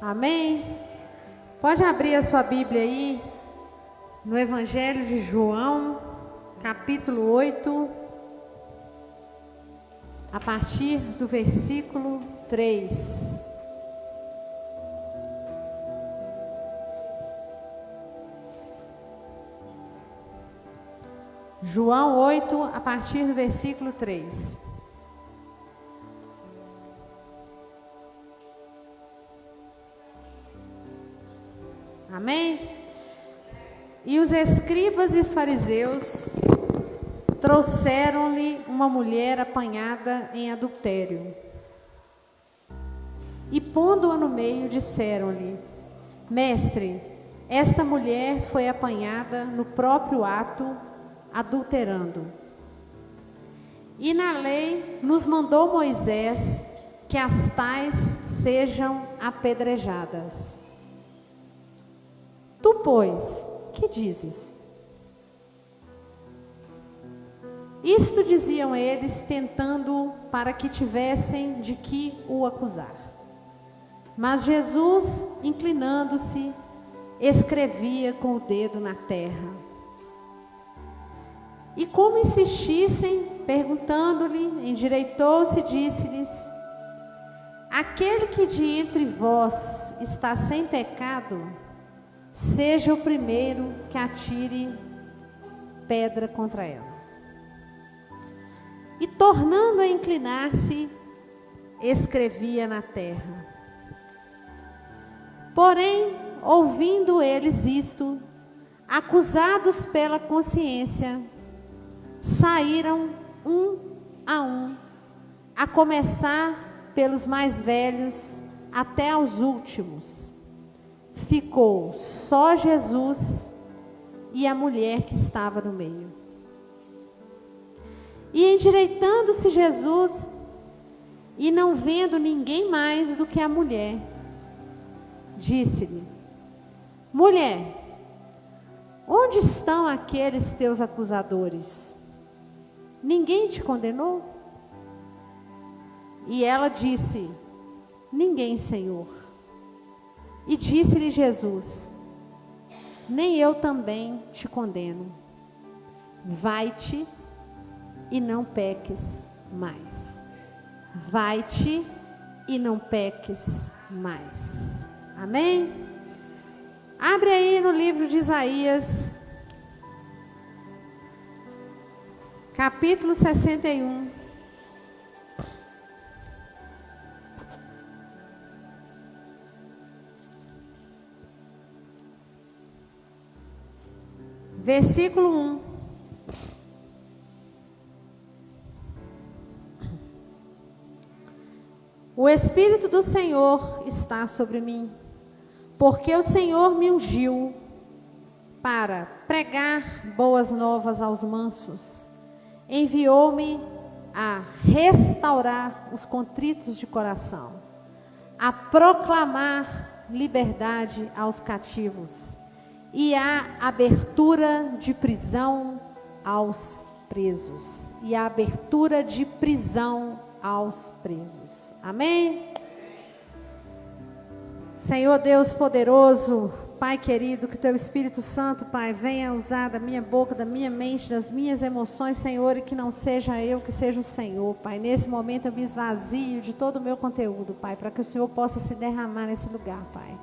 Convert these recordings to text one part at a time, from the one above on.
Amém? Pode abrir a sua Bíblia aí, no Evangelho de João, capítulo 8, a partir do versículo 3. João 8, a partir do versículo 3. Amém? E os escribas e fariseus trouxeram-lhe uma mulher apanhada em adultério. E pondo-a no meio, disseram-lhe: Mestre, esta mulher foi apanhada no próprio ato, adulterando. E na lei nos mandou Moisés que as tais sejam apedrejadas. Tu, pois, que dizes? Isto diziam eles, tentando para que tivessem de que o acusar. Mas Jesus, inclinando-se, escrevia com o dedo na terra. E como insistissem, perguntando-lhe, endireitou-se e disse-lhes: Aquele que de entre vós está sem pecado, seja o primeiro que atire pedra contra ela. E tornando a inclinar-se, escrevia na terra. Porém, ouvindo eles isto, acusados pela consciência, saíram um, a começar pelos mais velhos até aos últimos. Ficou só Jesus e a mulher que estava no meio. E endireitando-se Jesus, e não vendo ninguém mais do que a mulher, disse-lhe: Mulher, onde estão aqueles teus acusadores? Ninguém te condenou? E ela disse: Ninguém, Senhor. E disse-lhe Jesus: Nem eu também te condeno. Vai-te e não peques mais. Vai-te e não peques mais. Amém? Abre aí no livro de Isaías, capítulo 61. Versículo 1. O Espírito do Senhor está sobre mim, porque o Senhor me ungiu para pregar boas novas aos mansos. Enviou-me a restaurar os contritos de coração, a proclamar liberdade aos cativos e a abertura de prisão aos presos. E a abertura de prisão aos presos. Amém? Senhor Deus poderoso, Pai querido, que Teu Espírito Santo, Pai, venha usar da minha boca, da minha mente, das minhas emoções, Senhor, e que não seja eu, que seja o Senhor, Pai. Nesse momento eu me esvazio de todo o meu conteúdo, Pai, para que o Senhor possa se derramar nesse lugar, Pai.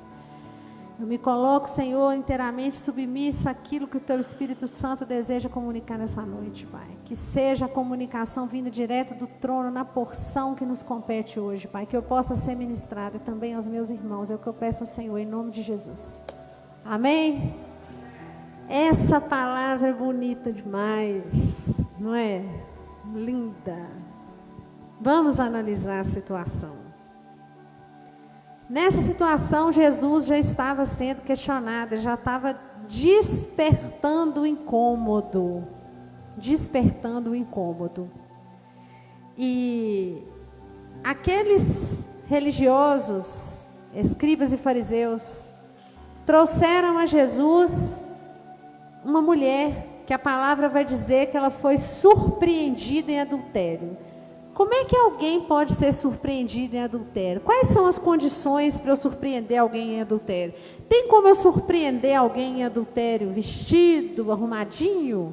Eu me coloco, Senhor, inteiramente submissa àquilo que o Teu Espírito Santo deseja comunicar nessa noite, Pai. Que seja a comunicação vinda direto do trono na porção que nos compete hoje, Pai. Que eu possa ser ministrada e também aos meus irmãos. É o que eu peço ao Senhor, em nome de Jesus. Amém? Essa palavra é bonita demais, não é? Linda. Vamos analisar a situação. Nessa situação, Jesus já estava sendo questionado, já estava despertando o incômodo. Despertando o incômodo. E aqueles religiosos, escribas e fariseus, trouxeram a Jesus uma mulher que a palavra vai dizer que ela foi surpreendida em adultério. Como é que alguém pode ser surpreendido em adultério? Quais são as condições para eu surpreender alguém em adultério? Tem como eu surpreender alguém em adultério vestido, arrumadinho?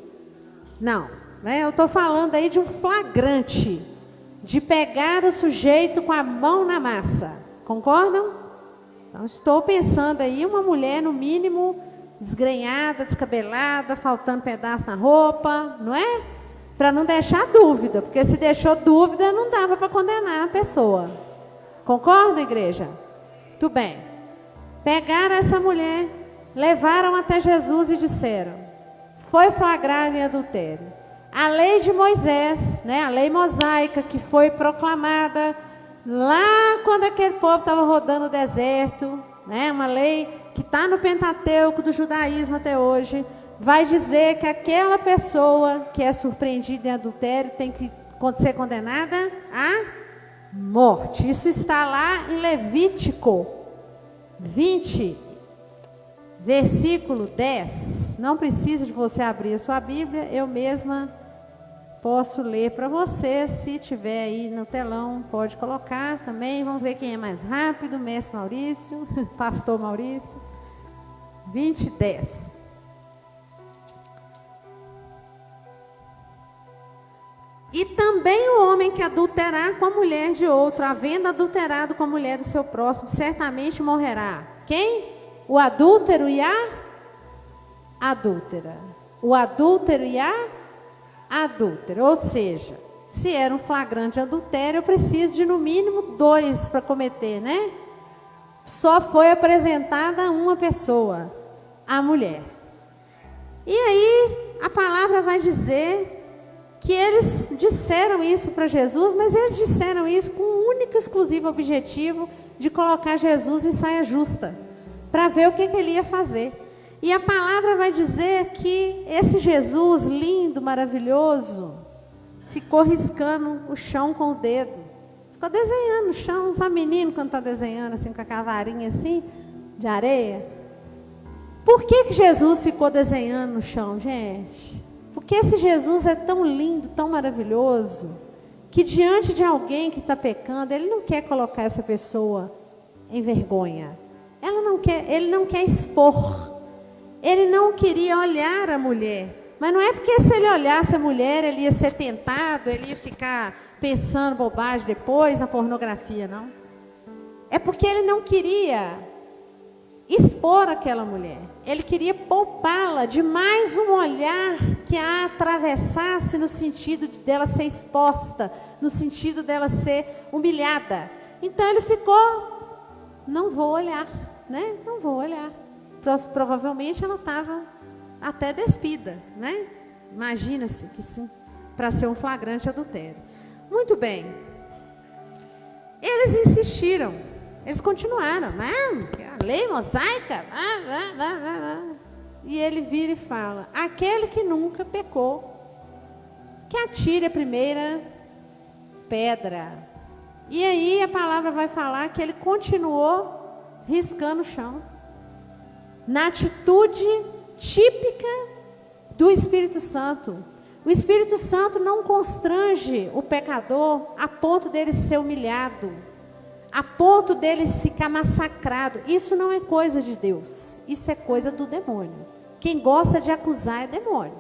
Não, né? Eu estou falando aí de um flagrante, de pegar o sujeito com a mão na massa. Concordam? Então, estou pensando aí uma mulher, no mínimo, desgrenhada, descabelada, faltando pedaço na roupa, não é? Para não deixar dúvida, porque se deixou dúvida, não dava para condenar a pessoa. Concorda, igreja? Muito bem. Pegaram essa mulher, levaram até Jesus e disseram: foi flagrado em adultério. A lei de Moisés, né, a lei mosaica que foi proclamada lá quando aquele povo estava rodando o deserto, né, uma lei que está no Pentateuco do judaísmo até hoje, vai dizer que aquela pessoa que é surpreendida em adultério tem que ser condenada à morte. Isso está lá em Levítico 20, versículo 10. Não precisa de você abrir a sua Bíblia, eu mesma posso ler para você. Se tiver aí no telão, pode colocar também. Vamos ver quem é mais rápido, mestre Maurício, pastor Maurício. 20, 10. E também o homem que adulterar com a mulher de outro, havendo adulterado com a mulher do seu próximo, certamente morrerá. Quem? O adúltero e a adúltera. O adúltero e a adúltera. Ou seja, se era um flagrante adultério, eu preciso de no mínimo 2 para cometer, né? Só foi apresentada uma pessoa, a mulher. E aí, a palavra vai dizer que eles disseram isso para Jesus, mas eles disseram isso com o único e exclusivo objetivo de colocar Jesus em saia justa, para ver o que ele ia fazer. E a palavra vai dizer que esse Jesus lindo, maravilhoso, ficou riscando o chão com o dedo. Ficou desenhando o chão. Sabe menino quando está desenhando assim com a cavarinha assim, de areia? Por que Jesus ficou desenhando no chão, gente? Porque esse Jesus é tão lindo, tão maravilhoso, que diante de alguém que está pecando, ele não quer colocar essa pessoa em vergonha. Ele não quer expor. Ele não queria olhar a mulher. Mas não é porque se ele olhasse a mulher, ele ia ser tentado, ele ia ficar pensando bobagem depois na pornografia, não. É porque ele não queria expor aquela mulher. Ele queria poupá-la de mais um olhar que a atravessasse no sentido dela ser exposta, no sentido dela ser humilhada. Então ele ficou, não vou olhar, né? Não vou olhar. Provavelmente ela estava até despida, né? Imagina-se que sim, para ser um flagrante adultério. Muito bem. Eles insistiram. Eles continuaram, né? A lei mosaica. E ele vira e fala: aquele que nunca pecou, que atire a primeira pedra. E aí a palavra vai falar que ele continuou riscando o chão, na atitude típica do Espírito Santo. O Espírito Santo não constrange o pecador a ponto dele ser humilhado, a ponto dele ficar massacrado. Isso não é coisa de Deus, isso é coisa do demônio. Quem gosta de acusar é demônio.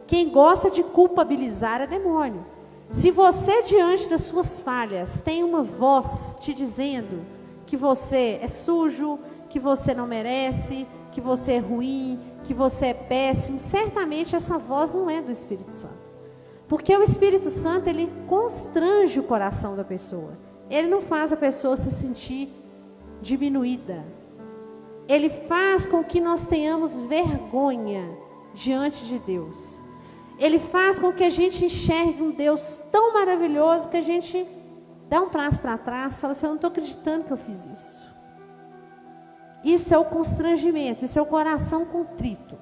Quem gosta de culpabilizar é demônio. Se você, diante das suas falhas, tem uma voz te dizendo que você é sujo, que você não merece, que você é ruim, que você é péssimo, certamente essa voz não é do Espírito Santo. Porque o Espírito Santo, ele constrange o coração da pessoa. Ele não faz a pessoa se sentir diminuída. Ele faz com que nós tenhamos vergonha diante de Deus. Ele faz com que a gente enxergue um Deus tão maravilhoso que a gente dá um passo para trás e fala assim: eu não estou acreditando que eu fiz isso. Isso é o constrangimento, isso é o coração contrito.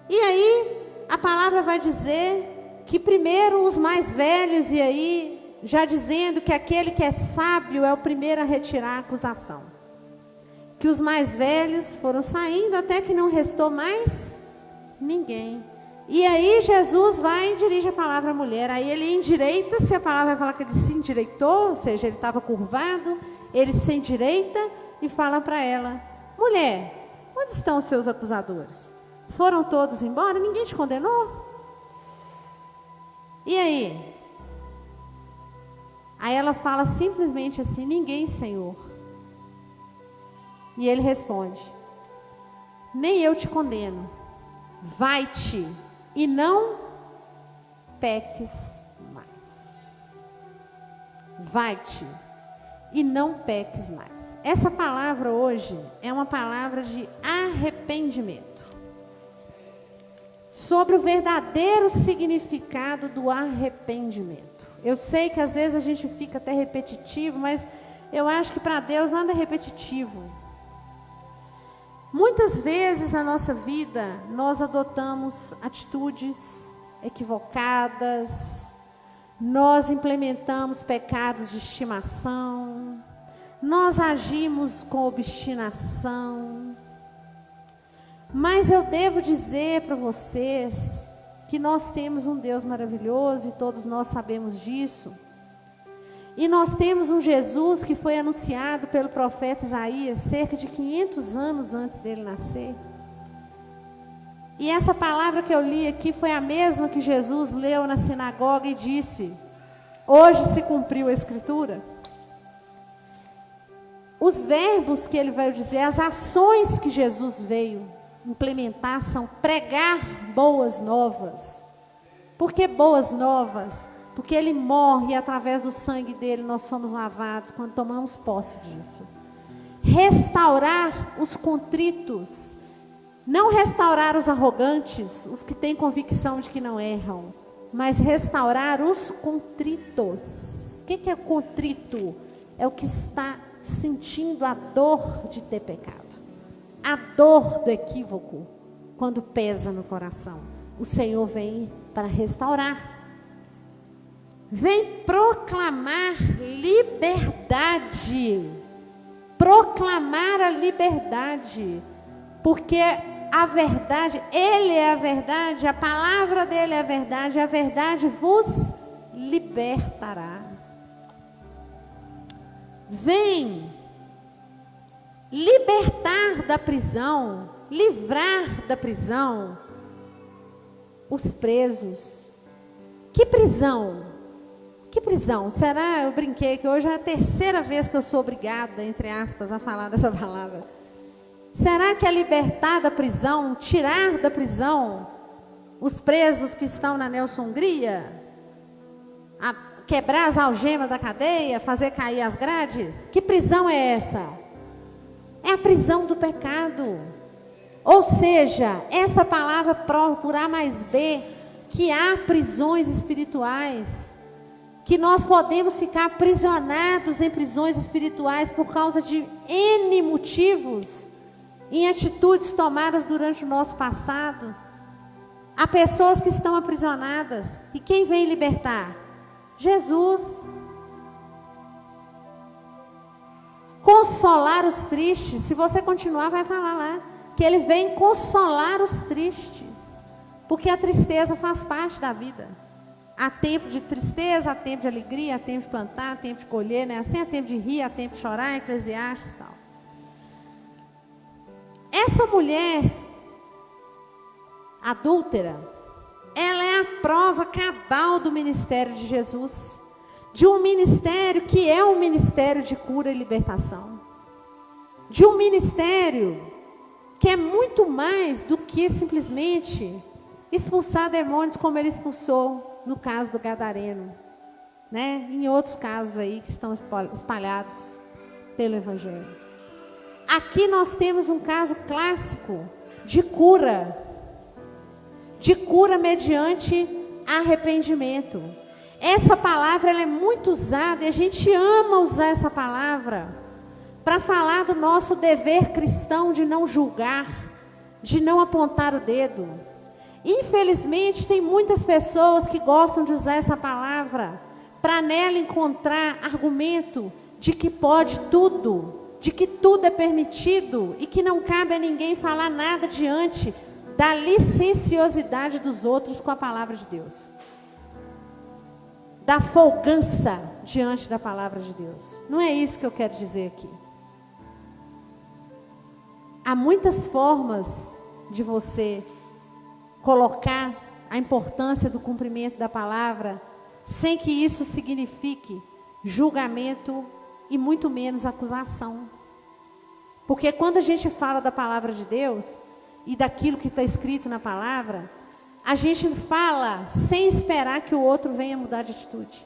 E aí, a palavra vai dizer que primeiro os mais velhos, e aí, já dizendo que aquele que é sábio é o primeiro a retirar a acusação. Que os mais velhos foram saindo até que não restou mais ninguém. E aí Jesus vai e dirige a palavra à mulher. Aí ele endireita, se a palavra vai falar que ele se endireitou, ou seja, ele estava curvado, ele se endireita e fala para ela: mulher, onde estão os seus acusadores? Foram todos embora? Ninguém te condenou? E aí? Aí ela fala simplesmente assim: ninguém, Senhor. E ele responde: nem eu te condeno. Vai-te e não peques mais. Vai-te e não peques mais. Essa palavra hoje é uma palavra de arrependimento. Sobre o verdadeiro significado do arrependimento. Eu sei que às vezes a gente fica até repetitivo, mas eu acho que para Deus nada é repetitivo. Muitas vezes na nossa vida nós adotamos atitudes equivocadas, nós implementamos pecados de estimação, nós agimos com obstinação. Mas eu devo dizer para vocês que nós temos um Deus maravilhoso e todos nós sabemos disso. E nós temos um Jesus que foi anunciado pelo profeta Isaías cerca de 500 anos antes dele nascer. E essa palavra que eu li aqui foi a mesma que Jesus leu na sinagoga e disse: hoje se cumpriu a Escritura. Os verbos que ele veio dizer, as ações que Jesus veio implementar são pregar boas novas. Por que boas novas? Porque ele morre e através do sangue dele nós somos lavados quando tomamos posse disso. Restaurar os contritos. Não restaurar os arrogantes, os que têm convicção de que não erram, mas restaurar os contritos. O que é contrito? É o que está sentindo a dor de ter pecado. A dor do equívoco, quando pesa no coração. O Senhor vem para restaurar. Vem proclamar liberdade. Proclamar a liberdade. Porque a verdade, Ele é a verdade, a palavra dEle é a verdade vos libertará. Vem libertar da prisão, livrar da prisão os presos. Que prisão? Que prisão? Será? Eu brinquei que hoje é a terceira vez que eu sou obrigada, entre aspas, a falar dessa palavra. Será que é libertar da prisão, tirar da prisão os presos que estão na Nelson Hungria? Quebrar as algemas da cadeia, fazer cair as grades? Que prisão é essa? É a prisão do pecado. Ou seja, essa palavra prova por A mais B que há prisões espirituais, que nós podemos ficar aprisionados em prisões espirituais por causa de N motivos, em atitudes tomadas durante o nosso passado. Há pessoas que estão aprisionadas, e quem vem libertar? Jesus. Consolar os tristes. Se você continuar, vai falar lá que Ele vem consolar os tristes, porque a tristeza faz parte da vida. Há tempo de tristeza, há tempo de alegria, há tempo de plantar, há tempo de colher, né? Assim, há tempo de rir, há tempo de chorar, Eclesiastes e tal. Essa mulher adúltera, ela é a prova cabal do ministério de Jesus, de um ministério que é um ministério de cura e libertação, de um ministério que é muito mais do que simplesmente expulsar demônios como ele expulsou no caso do Gadareno, né? Em outros casos aí que estão espalhados pelo Evangelho. Aqui nós temos um caso clássico de cura mediante arrependimento. Essa palavra ela é muito usada e a gente ama usar essa palavra para falar do nosso dever cristão de não julgar, de não apontar o dedo. Infelizmente tem muitas pessoas que gostam de usar essa palavra para nela encontrar argumento de que pode tudo, de que tudo é permitido e que não cabe a ninguém falar nada diante da licenciosidade dos outros com a palavra de Deus. Da folgança diante da palavra de Deus. Não é isso que eu quero dizer aqui. Há muitas formas de você colocar a importância do cumprimento da palavra, sem que isso signifique julgamento e muito menos acusação. Porque quando a gente fala da palavra de Deus e daquilo que está escrito na palavra, a gente fala sem esperar que o outro venha mudar de atitude.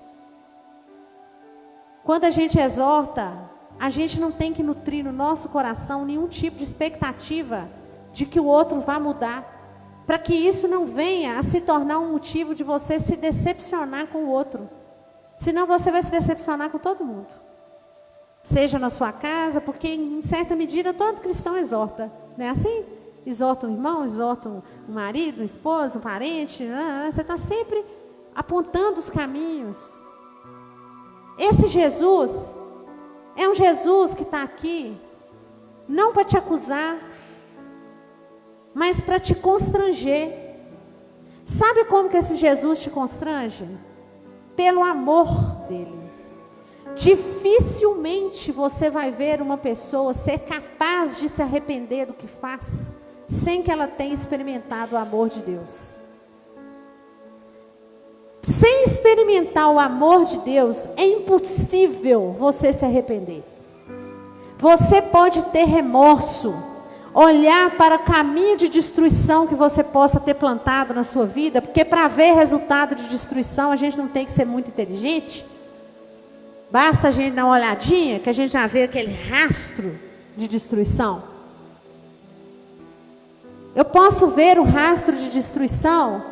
Quando a gente exorta, a gente não tem que nutrir no nosso coração nenhum tipo de expectativa de que o outro vá mudar, para que isso não venha a se tornar um motivo de você se decepcionar com o outro. Senão você vai se decepcionar com todo mundo. Seja na sua casa, porque em certa medida todo cristão exorta, não é assim? Exorta um irmão, exorta um marido, um esposo, um parente. Você está sempre apontando os caminhos. Esse Jesus é um Jesus que está aqui, não para te acusar, mas para te constranger. Sabe como que esse Jesus te constrange? Pelo amor dele. Dificilmente você vai ver uma pessoa ser capaz de se arrepender do que faz, sem que ela tenha experimentado o amor de Deus. Sem experimentar o amor de Deus, é impossível você se arrepender. Você pode ter remorso, olhar para o caminho de destruição que você possa ter plantado na sua vida, porque para ver resultado de destruição, a gente não tem que ser muito inteligente. Basta a gente dar uma olhadinha, que a gente já vê aquele rastro de destruição. Eu posso ver o rastro de destruição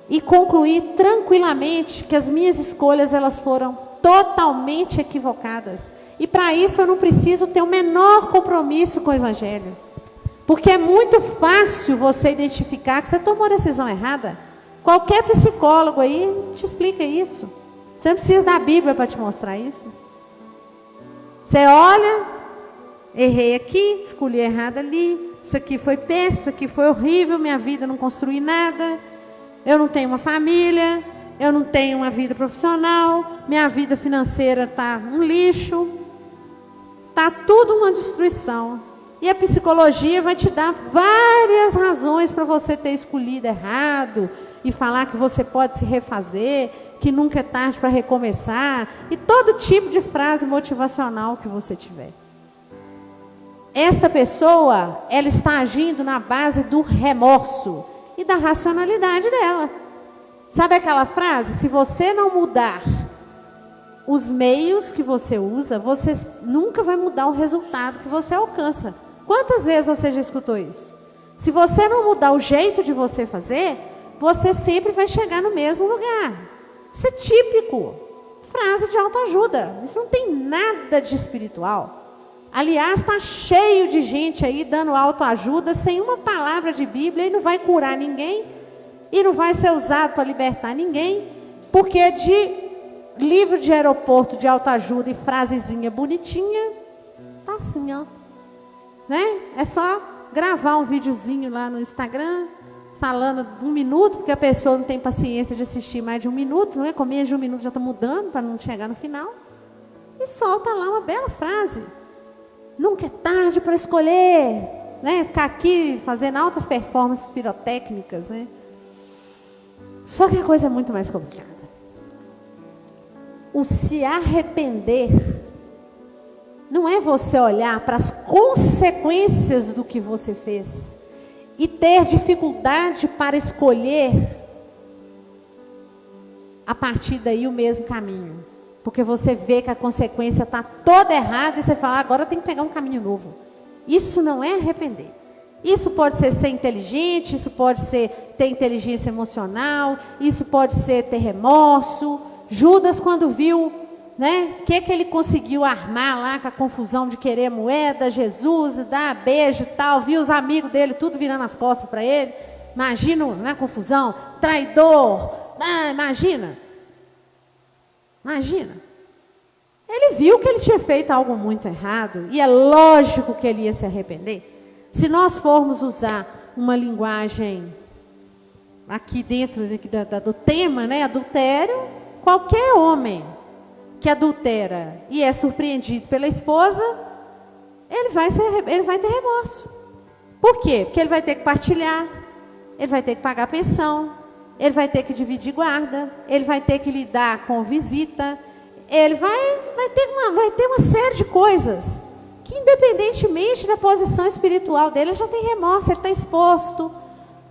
e concluir tranquilamente que as minhas escolhas, elas foram totalmente equivocadas. E para isso eu não preciso ter o menor compromisso com o Evangelho. Porque é muito fácil você identificar que você tomou a decisão errada. Qualquer psicólogo aí te explica isso. Você não precisa da Bíblia para te mostrar isso. Você olha, errei aqui, escolhi errado ali, isso aqui foi péssimo, isso aqui foi horrível, minha vida não construí nada, eu não tenho uma família, eu não tenho uma vida profissional, minha vida financeira está um lixo, está tudo uma destruição. E a psicologia vai te dar várias razões para você ter escolhido errado e falar que você pode se refazer, que nunca é tarde para recomeçar, e todo tipo de frase motivacional que você tiver. Esta pessoa, ela está agindo na base do remorso e da racionalidade dela. Sabe aquela frase? Se você não mudar os meios que você usa, você nunca vai mudar o resultado que você alcança. Quantas vezes você já escutou isso? Se você não mudar o jeito de você fazer, você sempre vai chegar no mesmo lugar. Isso é típico. Frase de autoajuda. Isso não tem nada de espiritual. Aliás, está cheio de gente aí dando autoajuda sem uma palavra de Bíblia e não vai curar ninguém e não vai ser usado para libertar ninguém, porque de livro de aeroporto de autoajuda e frasezinha bonitinha, tá assim, ó. Né? É só gravar um videozinho lá no Instagram, falando 1 minuto, porque a pessoa não tem paciência de assistir mais de 1 minuto, não é? Com menos de 1 minuto já está mudando para não chegar no final. E solta lá uma bela frase. Nunca é tarde para escolher, né? Ficar aqui fazendo altas performances pirotécnicas, né? Só que a coisa é muito mais complicada. O se arrepender não é você olhar para as consequências do que você fez e ter dificuldade para escolher a partir daí o mesmo caminho. Porque você vê que a consequência está toda errada e você fala, agora eu tenho que pegar um caminho novo. Isso não é arrepender. Isso pode ser inteligente, isso pode ser ter inteligência emocional, isso pode ser ter remorso. Judas, quando viu, né, que ele conseguiu armar lá com a confusão de querer moeda, Jesus, dar beijo e tal, viu os amigos dele tudo virando as costas para ele. Imagina, na confusão, traidor, imagina. Ele viu que ele tinha feito algo muito errado, e é lógico que ele ia se arrepender. Se nós formos usar uma linguagem aqui dentro do tema, né? Adultério. Qualquer homem que adultera e é surpreendido pela esposa, ele vai ter remorso. Por quê? Porque ele vai ter que partilhar, ele vai ter que pagar pensão, ele vai ter que dividir guarda, ele vai ter que lidar com visita, ele vai ter uma série de coisas que, independentemente da posição espiritual dele, ele já tem remorso, ele está exposto.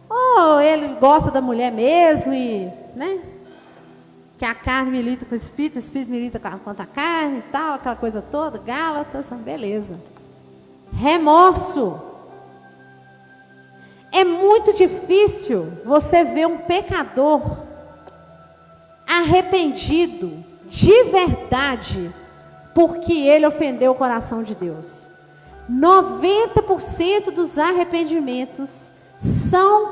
Ou ele gosta da mulher mesmo e, né? Que a carne milita com o espírito milita contra a carne e tal, aquela coisa toda, Gálatas, beleza. Remorso. É muito difícil você ver um pecador arrependido de verdade porque ele ofendeu o coração de Deus. 90% dos arrependimentos são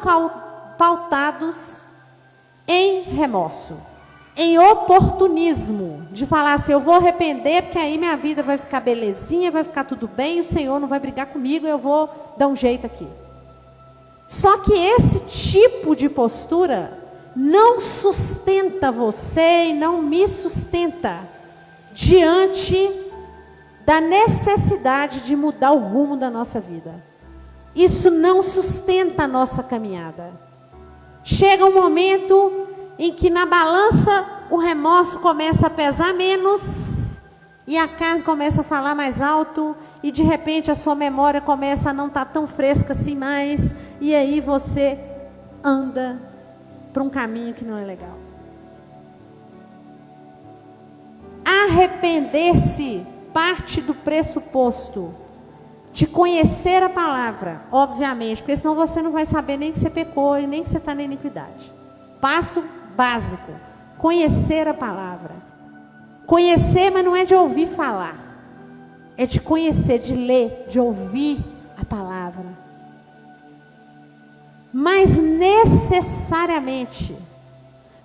pautados em remorso, em oportunismo, de falar assim, eu vou arrepender porque aí minha vida vai ficar belezinha, vai ficar tudo bem, o Senhor não vai brigar comigo, eu vou dar um jeito aqui. Só que esse tipo de postura não sustenta você e não me sustenta diante da necessidade de mudar o rumo da nossa vida. Isso não sustenta a nossa caminhada. Chega um momento em que na balança o remorso começa a pesar menos e a carne começa a falar mais alto e de repente a sua memória começa a não estar tão fresca assim mais e aí você anda para um caminho que não é legal. Arrepender-se parte do pressuposto de conhecer a palavra, obviamente, porque senão você não vai saber nem que você pecou e nem que você está na iniquidade. Passo básico, conhecer a palavra. Conhecer, mas não é de ouvir falar, é de conhecer, de ler, de ouvir a palavra. Mas necessariamente,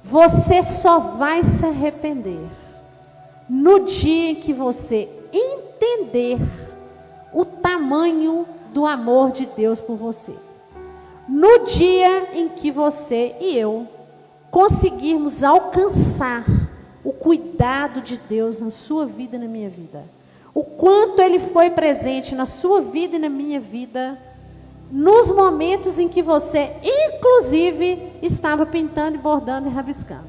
você só vai se arrepender no dia em que você entender o tamanho do amor de Deus por você. No dia em que você e eu conseguirmos alcançar o cuidado de Deus na sua vida e na minha vida. O quanto Ele foi presente na sua vida e na minha vida, nos momentos em que você, inclusive, estava pintando, bordando e rabiscando.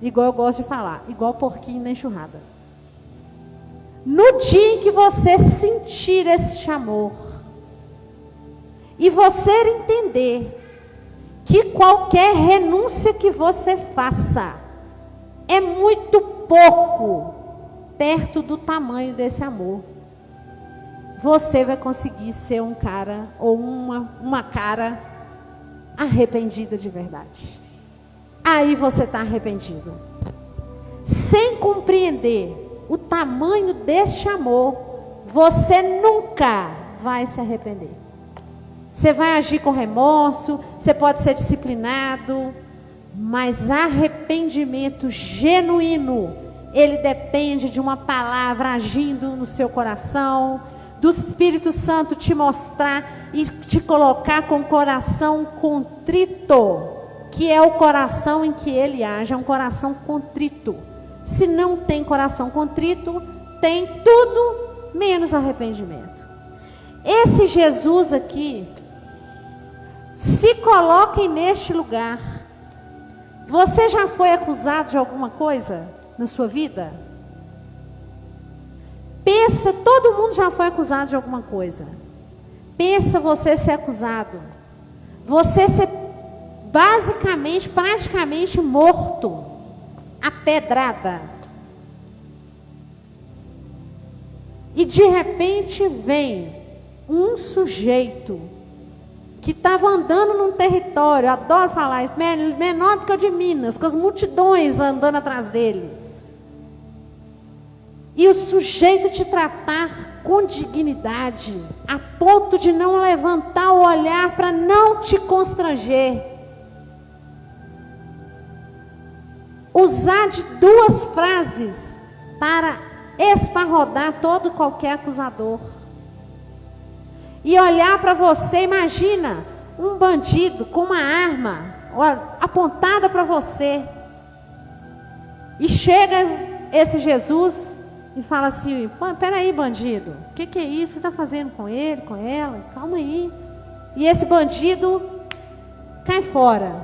Igual eu gosto de falar, igual porquinho na enxurrada. No dia em que você sentir esse amor, e você entender que qualquer renúncia que você faça é muito pouco perto do tamanho desse amor, você vai conseguir ser um cara ou uma cara arrependida de verdade. Aí você está arrependido. Sem compreender o tamanho deste amor, você nunca vai se arrepender. Você vai agir com remorso, você pode ser disciplinado, mas arrependimento genuíno, ele depende de uma palavra agindo no seu coração, do Espírito Santo te mostrar e te colocar com o coração contrito, que é o coração em que ele age, é um coração contrito. Se não tem coração contrito, tem tudo menos arrependimento. Esse Jesus aqui, se coloquem neste lugar. Você já foi acusado de alguma coisa na sua vida? Pensa, todo mundo já foi acusado de alguma coisa. Pensa você ser acusado. Você ser basicamente, praticamente morto. A pedrada. E de repente vem um sujeito que estava andando num território, adoro falar isso, menor do que o de Minas, com as multidões andando atrás dele. E o sujeito te tratar com dignidade, a ponto de não levantar o olhar para não te constranger. Usar de duas frases para esparrodar todo e qualquer acusador. E olhar para você, imagina, um bandido com uma arma apontada para você. E chega esse Jesus e fala assim: pô, peraí, bandido, o que é isso? Você está fazendo com ele, com ela? Calma aí. E esse bandido cai fora.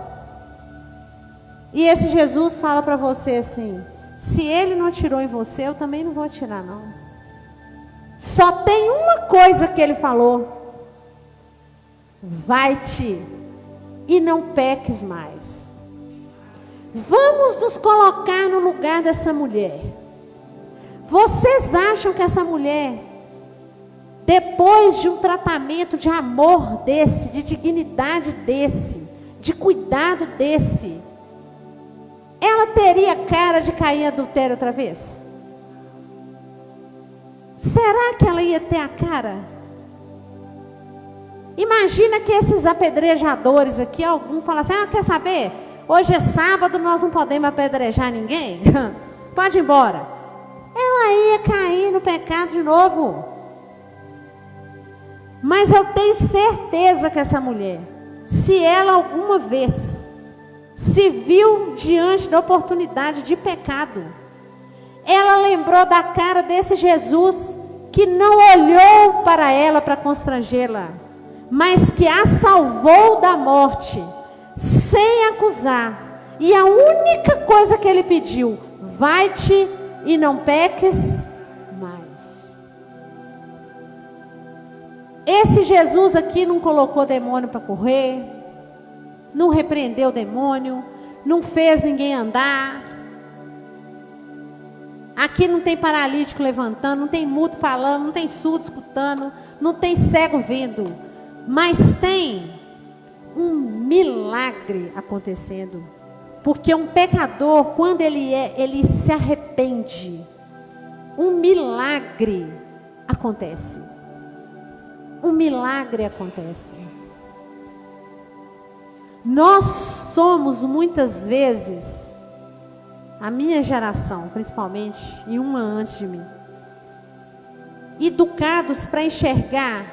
E esse Jesus fala para você assim: se ele não atirou em você, eu também não vou atirar não. Só tem uma coisa que ele falou: vai-te e não peques mais. Vamos nos colocar no lugar dessa mulher. Vocês acham que essa mulher, depois de um tratamento de amor desse, de dignidade desse, de cuidado desse, ela teria cara de cair em adultério outra vez? Será que ela ia ter a cara? Imagina que esses apedrejadores aqui, algum fala assim: quer saber? Hoje é sábado, nós não podemos apedrejar ninguém. Pode ir embora. Ela ia cair no pecado de novo. Mas eu tenho certeza que essa mulher, se ela alguma vez se viu diante da oportunidade de pecado, ela lembrou da cara desse Jesus que não olhou para ela para constrangê-la, mas que a salvou da morte, sem acusar. E a única coisa que ele pediu: vai-te e não peques mais. Esse Jesus aqui não colocou demônio para correr, não repreendeu o demônio, não fez ninguém andar. Aqui não tem paralítico levantando, não tem mudo falando, não tem surdo escutando, não tem cego vendo, mas tem um milagre acontecendo. Porque um pecador, quando ele se arrepende, um milagre acontece. Um milagre acontece. Nós somos muitas vezes, a minha geração principalmente, e uma antes de mim, educados para enxergar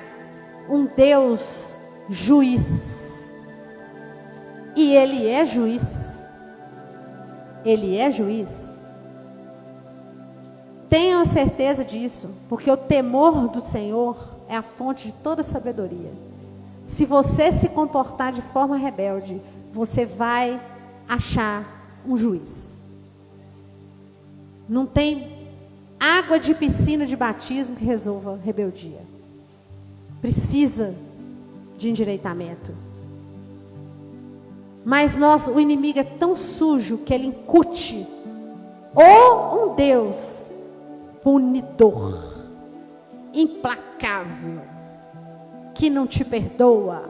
um Deus juiz. E Ele é juiz. Ele é juiz. Tenham certeza disso, porque o temor do Senhor é a fonte de toda sabedoria. Se você se comportar de forma rebelde, você vai achar um juiz. Não tem água de piscina de batismo que resolva rebeldia. Precisa de endireitamento. Mas o inimigo é tão sujo que ele incute um Deus punidor, implacável, que não te perdoa,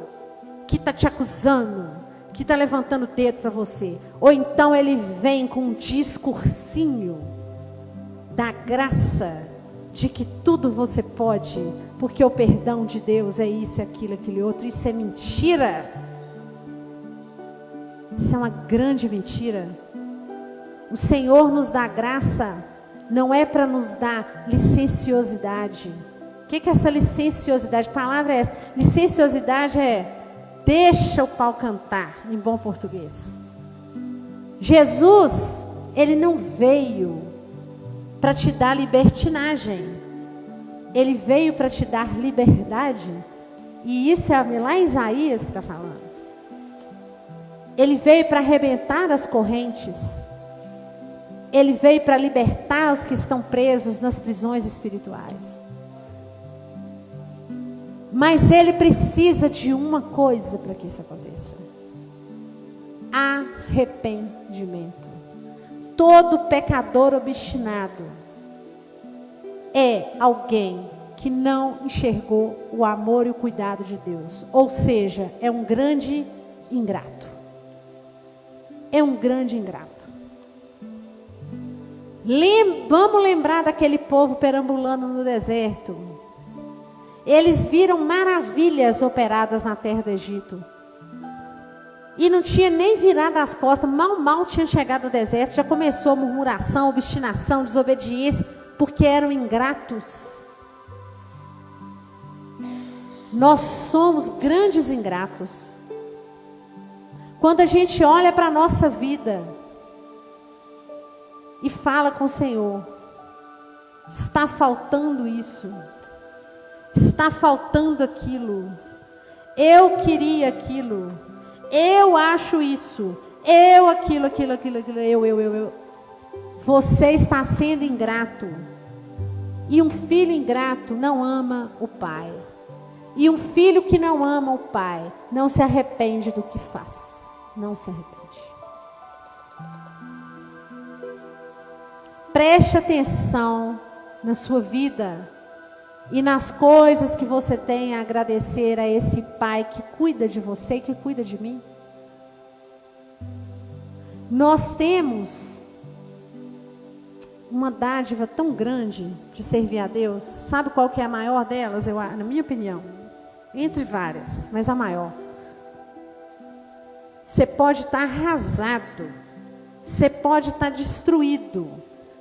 que está te acusando, que está levantando o dedo para você. Ou então ele vem com um discursinho da graça, de que tudo você pode, porque o perdão de Deus é isso, aquilo, aquele outro. Isso é mentira. Isso é uma grande mentira. O Senhor nos dá graça, não é para nos dar licenciosidade. O que é essa licenciosidade? Que palavra é essa? Licenciosidade é: deixa o pau cantar, em bom português. Jesus, Ele não veio para te dar libertinagem. Ele veio para te dar liberdade. E isso é lá em Isaías que está falando. Ele veio para arrebentar as correntes. Ele veio para libertar os que estão presos nas prisões espirituais. Mas ele precisa de uma coisa para que isso aconteça: arrependimento. Todo pecador obstinado é alguém que não enxergou o amor e o cuidado de Deus. Ou seja, é um grande ingrato. É um grande ingrato. Vamos lembrar daquele povo perambulando no deserto. Eles viram maravilhas operadas na terra do Egito. E não tinha nem virado as costas, mal tinha chegado ao deserto, já começou murmuração, obstinação, desobediência, porque eram ingratos. Nós somos grandes ingratos. Quando a gente olha para a nossa vida e fala com o Senhor, está faltando isso, está faltando aquilo, eu queria aquilo, eu acho isso, eu aquilo, eu. Você está sendo ingrato. E um filho ingrato não ama o pai. E um filho que não ama o pai não se arrepende do que faz. Não se arrepende. Preste atenção na sua vida e nas coisas que você tem a agradecer a esse pai que cuida de você e que cuida de mim. Nós temos uma dádiva tão grande de servir a Deus. Sabe qual que é a maior delas? Na minha opinião, entre várias, mas a maior. Você pode estar arrasado, você pode estar destruído,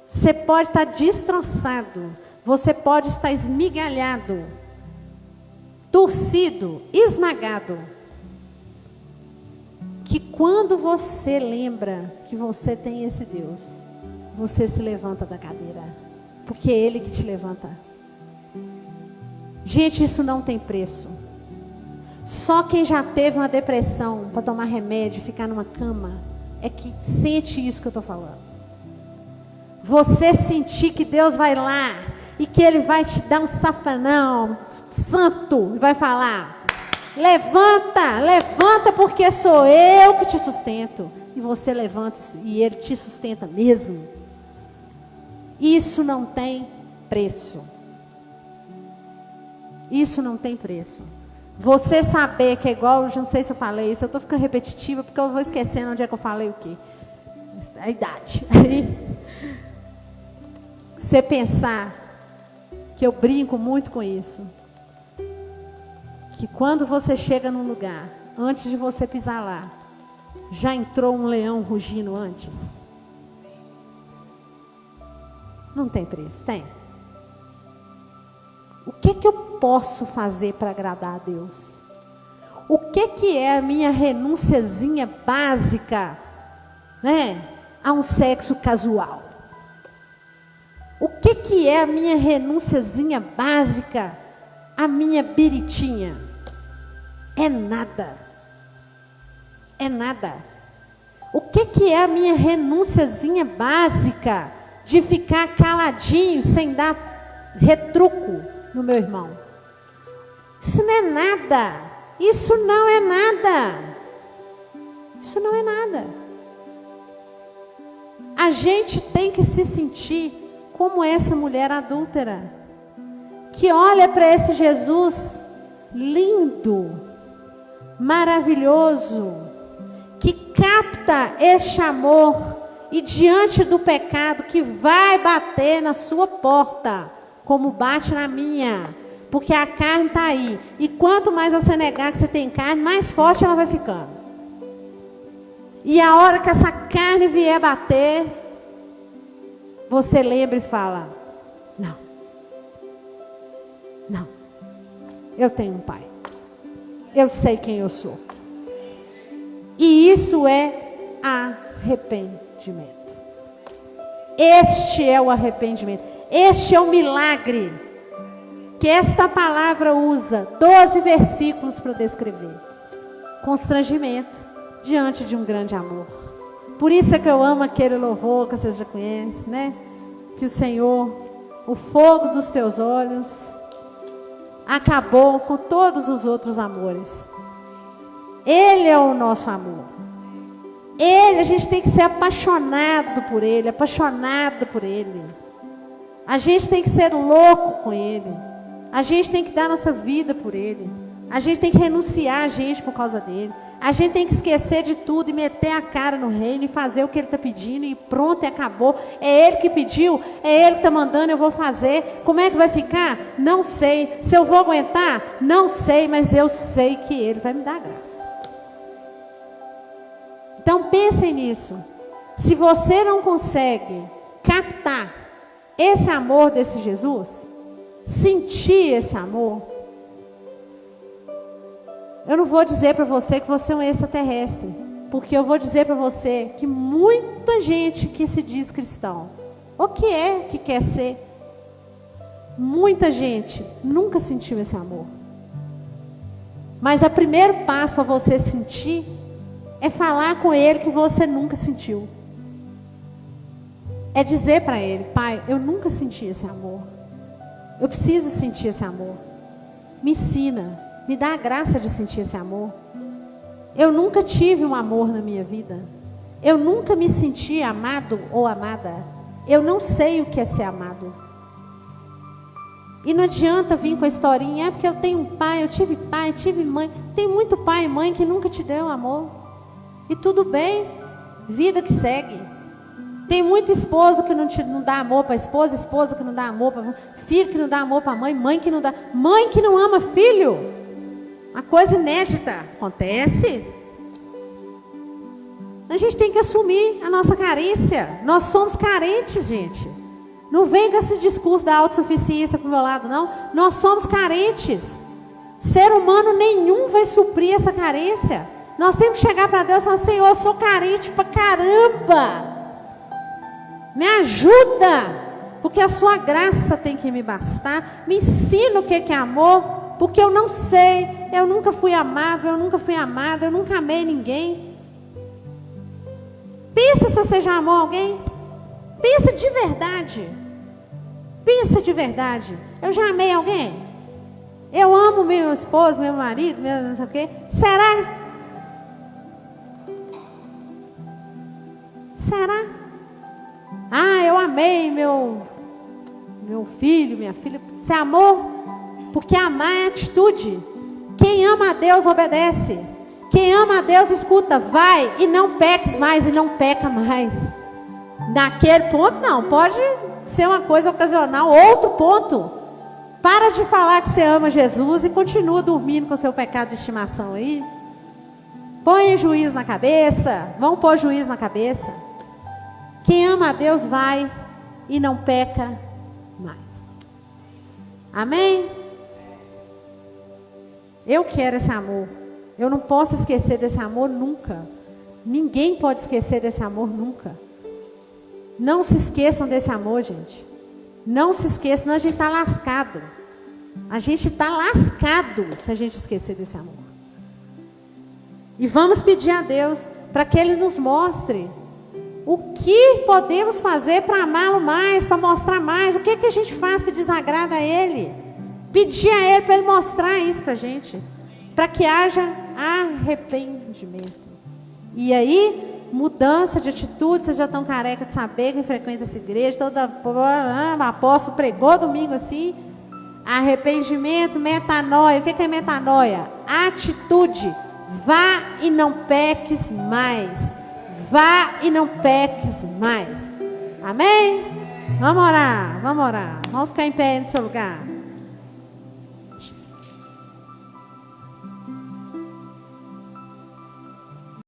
você pode estar destroçado, você pode estar esmigalhado, torcido, esmagado. Que quando você lembra que você tem esse Deus, você se levanta da cadeira, porque é Ele que te levanta. Gente, isso não tem preço. Só quem já teve uma depressão para tomar remédio, ficar numa cama, é que sente isso que eu estou falando. Você sentir que Deus vai lá e que Ele vai te dar um safanão santo e vai falar: levanta, levanta, porque sou eu que te sustento. E você levanta e Ele te sustenta mesmo. Isso não tem preço. Isso não tem preço. Você saber que é igual, eu não sei se eu falei isso, eu estou ficando repetitiva porque eu vou esquecendo onde é que eu falei o quê. A idade. Aí, você pensar, que eu brinco muito com isso, que quando você chega num lugar, antes de você pisar lá, já entrou um leão rugindo antes? Não tem preço, tem? O que eu posso fazer para agradar a Deus? O que é a minha renúnciazinha básica, né, a um sexo casual? O que é a minha renúnciazinha básica à minha biritinha? É nada. É nada. O que é a minha renúnciazinha básica de ficar caladinho, sem dar retruco no meu irmão? Isso não é nada. Isso não é nada. Isso não é nada. A gente tem que se sentir como essa mulher adúltera, que olha para esse Jesus lindo, maravilhoso, que capta este amor e diante do pecado que vai bater na sua porta, como bate na minha, porque a carne está aí. E quanto mais você negar que você tem carne, mais forte ela vai ficando. E a hora que essa carne vier bater, você lembra e fala: não, não, eu tenho um pai, eu sei quem eu sou. E isso é arrependimento. Este é o arrependimento. Este é o milagre que esta palavra usa 12 versículos para descrever. Constrangimento diante de um grande amor. Por isso é que eu amo aquele louvor que vocês já conhecem, né? Que o Senhor, o fogo dos teus olhos, acabou com todos os outros amores. Ele é o nosso amor. Ele, a gente tem que ser apaixonado por Ele, apaixonado por Ele. A gente tem que ser louco com Ele. A gente tem que dar nossa vida por Ele. A gente tem que renunciar a gente por causa dEle. A gente tem que esquecer de tudo e meter a cara no reino e fazer o que Ele está pedindo e pronto, e acabou. É Ele que pediu, é Ele que está mandando, eu vou fazer. Como é que vai ficar? Não sei. Se eu vou aguentar? Não sei, mas eu sei que Ele vai me dar graça. Então pensem nisso. Se você não consegue captar esse amor desse Jesus, sentir esse amor, eu não vou dizer para você que você é um extraterrestre. Porque eu vou dizer para você que muita gente que se diz cristão, ou que quer ser, muita gente nunca sentiu esse amor. Mas o primeiro passo para você sentir é falar com ele que você nunca sentiu. É dizer para ele: Pai, eu nunca senti esse amor. Eu preciso sentir esse amor. Me ensina, me dá a graça de sentir esse amor. Eu nunca tive um amor na minha vida. Eu nunca me senti amado ou amada. Eu não sei o que é ser amado. E não adianta vir com a historinha, porque eu tenho um pai, tive mãe. Tem muito pai e mãe que nunca te deu amor. E tudo bem, vida que segue. Tem muito esposo que não dá amor para a esposa, esposa que não dá amor para filho, que não dá amor para a mãe que não dá, mãe que não ama filho. Uma coisa inédita acontece. A gente tem que assumir a nossa carência. Nós somos carentes, gente. Não vem com esse discurso da autossuficiência para o meu lado, não. Nós somos carentes. Ser humano nenhum vai suprir essa carência. Nós temos que chegar para Deus e falar: Senhor, eu sou carente pra caramba. Me ajuda, porque a sua graça tem que me bastar. Me ensina o que é amor, porque eu não sei. Eu nunca fui amado, eu nunca fui amada, eu nunca amei ninguém. Pensa se você já amou alguém. Pensa de verdade. Pensa de verdade. Eu já amei alguém? Eu amo meu esposo, meu marido, meu não sei o quê. Será? Será? Ah, eu amei meu filho, minha filha. Você amou? Porque amar é atitude. Quem ama a Deus obedece. Quem ama a Deus escuta. Vai e não peques mais e não peca mais. Naquele ponto não. Pode ser uma coisa ocasional. Outro ponto. Para de falar que você ama Jesus e continua dormindo com seu pecado de estimação aí. Põe juízo na cabeça. Vamos pôr juízo na cabeça. Quem ama a Deus vai e não peca mais. Amém? Eu quero esse amor. Eu não posso esquecer desse amor nunca. Ninguém pode esquecer desse amor nunca. Não se esqueçam desse amor, gente. Não se esqueçam, senão a gente está lascado. A gente está lascado se a gente esquecer desse amor. E vamos pedir a Deus para que Ele nos mostre o que podemos fazer para amá-lo mais, para mostrar mais. O que a gente faz que desagrada a Ele? Pedir a Ele para Ele mostrar isso para a gente. Para que haja arrependimento. E aí, mudança de atitude. Vocês já estão careca de saber quem frequenta essa igreja. Toda apóstolo pregou domingo assim. Arrependimento, metanoia. O que é metanoia? Atitude. Vá e não peques mais. Vá e não peques mais. Amém? Vamos orar, vamos orar. Vamos ficar em pé no seu lugar.